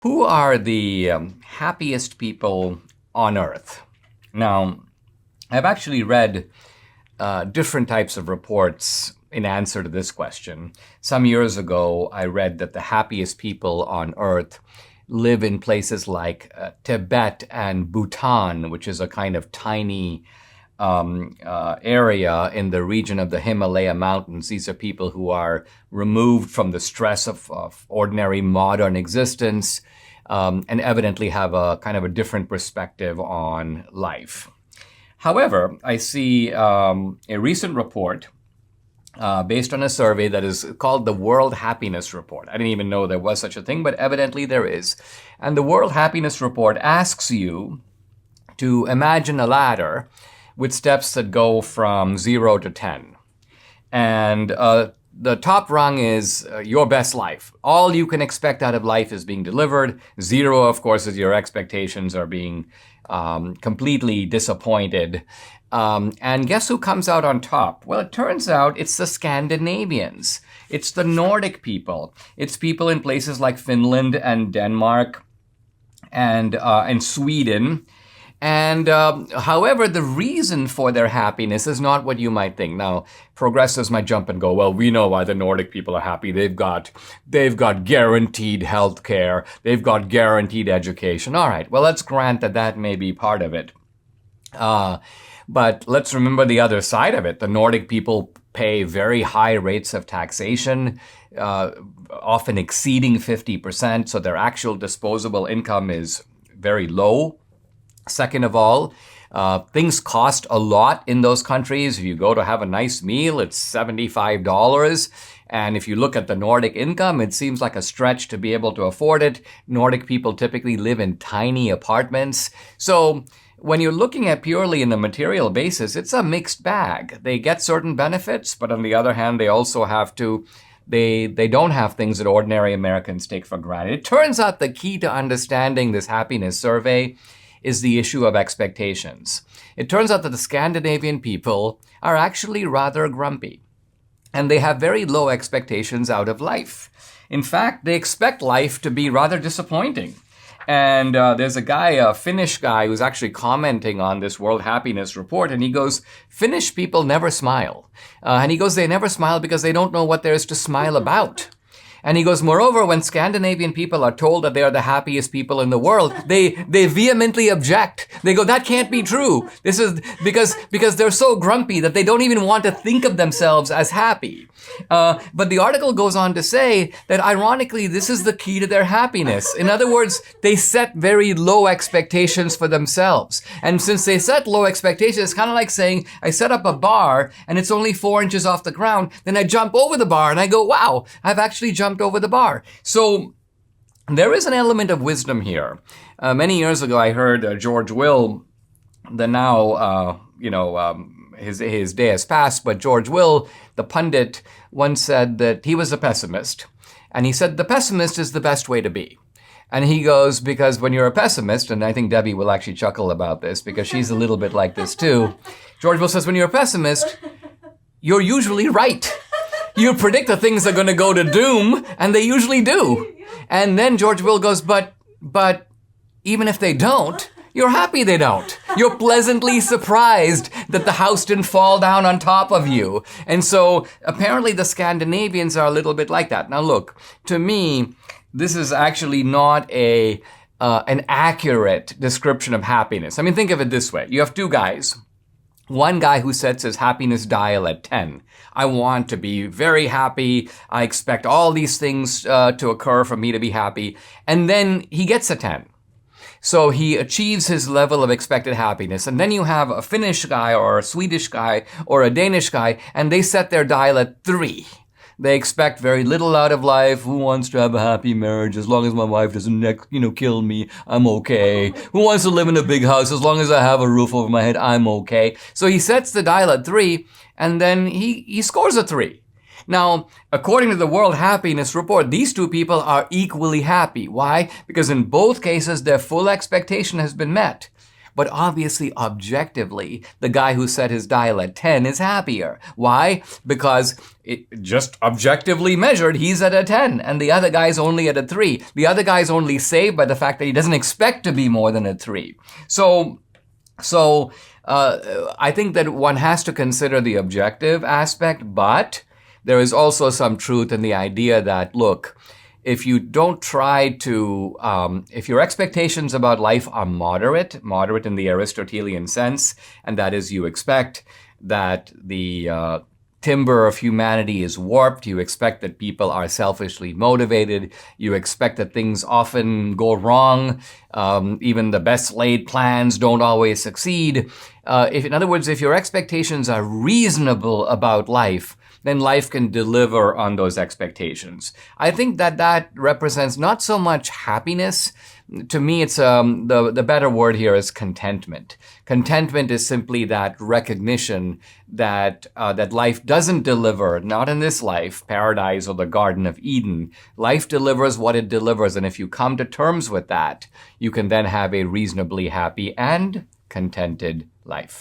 Who are the happiest people on earth? Now, I've actually read different types of reports in answer to this question. Some years ago, I read that the happiest people on earth live in places like Tibet and Bhutan, which is a kind of tiny area in the region of the Himalaya mountains. These are people who are removed from the stress of ordinary modern existence and evidently have a kind of a different perspective on life. However, I see a recent report based on a survey that is called the World Happiness Report. I didn't even know there was such a thing, but evidently there is. And the World Happiness Report asks you to imagine a ladder with steps that go from 0 to 10. And the top rung is your best life. All you can expect out of life is being delivered. 0, of course, is your expectations are being completely disappointed. And guess who comes out on top? Well, it turns out it's the Scandinavians. It's the Nordic people. It's people in places like Finland and Denmark and Sweden. And however, the reason for their happiness is not what you might think. Now, progressives might jump and go, well, we know why the Nordic people are happy. They've got guaranteed health care. They've got guaranteed education. All right, well, let's grant that may be part of it. But let's remember the other side of it. The Nordic people pay very high rates of taxation, often exceeding 50%. So their actual disposable income is very low. Second of all, things cost a lot in those countries. If you go to have a nice meal, it's $75. And if you look at the Nordic income, it seems like a stretch to be able to afford it. Nordic people typically live in tiny apartments. So when you're looking at purely in the material basis, it's a mixed bag. They get certain benefits, but on the other hand, they also have to They don't have things that ordinary Americans take for granted. It turns out the key to understanding this happiness survey is the issue of expectations. It turns out that the Scandinavian people are actually rather grumpy, and they have very low expectations out of life. In fact, they expect life to be rather disappointing. And there's a Finnish guy, who's actually commenting on this World Happiness Report, and he goes, Finnish people never smile. And he goes, they never smile because they don't know what there is to smile about. And he goes, moreover, when Scandinavian people are told that they are the happiest people in the world, they vehemently object. They go, that can't be true. This is because they're so grumpy that they don't even want to think of themselves as happy. But the article goes on to say that ironically, this is the key to their happiness. In other words, they set very low expectations for themselves. And since they set low expectations, it's kind of like saying, I set up a bar and it's only 4 inches off the ground. Then I jump over the bar and I go, wow, I've actually jumped over the bar. So there is an element of wisdom here. Many years ago, I heard George Will, his day has passed, but George Will, the pundit, once said that he was a pessimist. And he said, the pessimist is the best way to be. And he goes, because when you're a pessimist, and I think Debbie will actually chuckle about this because she's a little bit like this too. George Will says, when you're a pessimist, you're usually right. You predict that things are going to go to doom, and they usually do. And then George Will goes, but even if they don't, you're happy they don't. You're pleasantly surprised that the house didn't fall down on top of you. And so apparently the Scandinavians are a little bit like that. Now look, to me, this is actually not an accurate description of happiness. I mean, think of it this way. You have two guys. One guy who sets his happiness dial at 10. I want to be very happy. I expect all these things to occur for me to be happy. And then he gets a 10. So he achieves his level of expected happiness. And then you have a Finnish guy or a Swedish guy or a Danish guy, and they set their dial at 3. They expect very little out of life. Who wants to have a happy marriage? As long as my wife doesn't, kill me, I'm okay. Who wants to live in a big house? As long as I have a roof over my head, I'm okay. So he sets the dial at 3, and then he scores a 3. Now, according to the World Happiness Report, these two people are equally happy. Why? Because in both cases, their full expectation has been met. But obviously, objectively, the guy who set his dial at 10 is happier. Why? Because it just objectively measured, he's at a 10 and the other guy's only at a 3. The other guy's only saved by the fact that he doesn't expect to be more than a 3. So I think that one has to consider the objective aspect, but there is also some truth in the idea that, look, if you don't try to, if your expectations about life are moderate in the Aristotelian sense, and that is you expect that the timber of humanity is warped. You expect that people are selfishly motivated. You expect that things often go wrong. Even the best laid plans don't always succeed. In other words, if your expectations are reasonable about life, then life can deliver on those expectations. I think that represents not so much happiness. To me, it's the better word here is contentment. Contentment is simply that recognition that that life doesn't deliver, not in this life, paradise or the Garden of Eden. Life delivers what it delivers, and if you come to terms with that, you can then have a reasonably happy and contented life.